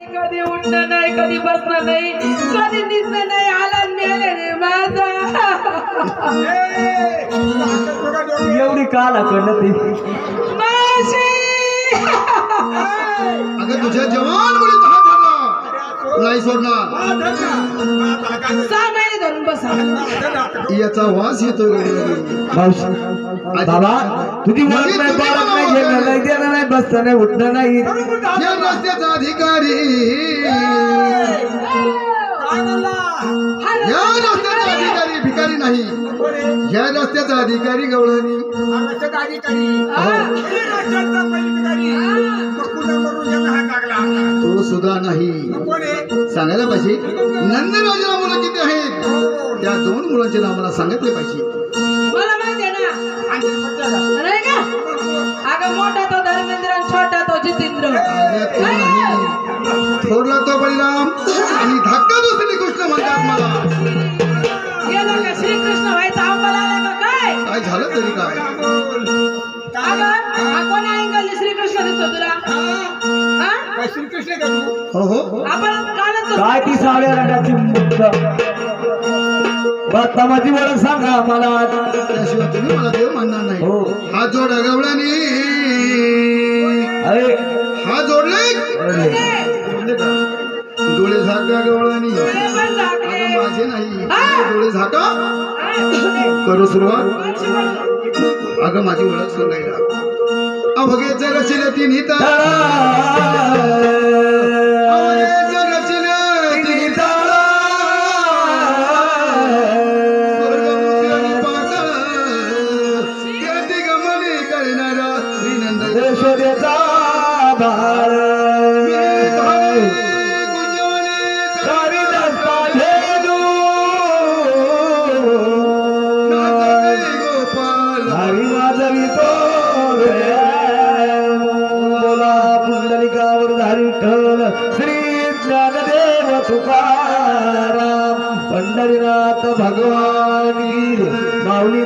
कधी उठणं नाही, कधी बसणं नाही, कधी दिसणं नाही, आला मेले रे माझा. एवढी काल आकडलं ते माशी. अगं तुझ्या जवान मुलीचा हात धरला नाही सोडणार. 6 महिने धरून बसा. याचा वास येतो बाबा तुझी ओळख नाही, पाळत नाही, घेणं नाही, देणं नाही, बसणं नाही, उठणं नाही. या रस्त्याचा अधिकारी, या रस्त्याचा अधिकारी भिकारी नाही, या रस्त्याचा अधिकारी गवळणी. तो सुद्धा नाही. सांगायला पाहिजे नंदराजाला मुलं किती आहेत, त्या 2 मुलांचे नाव मला सांगितले पाहिजे. मला माहिती आहे ना, नाही का? अगं मोठा तो धर्मेंद्र आणि छोटा तो जितेंद्र. थोरला तो बळीराम आणि धाकटा तो श्रीकृष्ण म्हणतात. मला गेला का श्रीकृष्ण व्हायचा अंबाला आला का काय? काय झालं तरी काय. अगं हा कोण्या अँगलने श्रीकृष्ण दिसतो तुला? हा? हो हो आपण कालच काय ती 6व्या रंगाची मुक्त माझी ओळख सांगा मला. त्याशिवाय तुम्ही मला देव म्हणणार नाही. हो हात जोडा गवळणी, अरे हात जोडले. डोळे झाका गवळणी. अगं माझे नाही, डोळे झाका. करू सुरुवात. अगं माझी ओळख सांगायला अवघे रचिले तिन्ही तारा, अवघे रचिले तिन्ही तारा, स्वर्गमुखी आणि पाताळ, त्या दिगमनी करणारा श्रीनंद यशोदेचा भार हरी माझी तो बोला पुंडलिकावर धारी ठल श्री ज्ञानदेव तुकाराम पंढरीनाथ भगवान माऊली.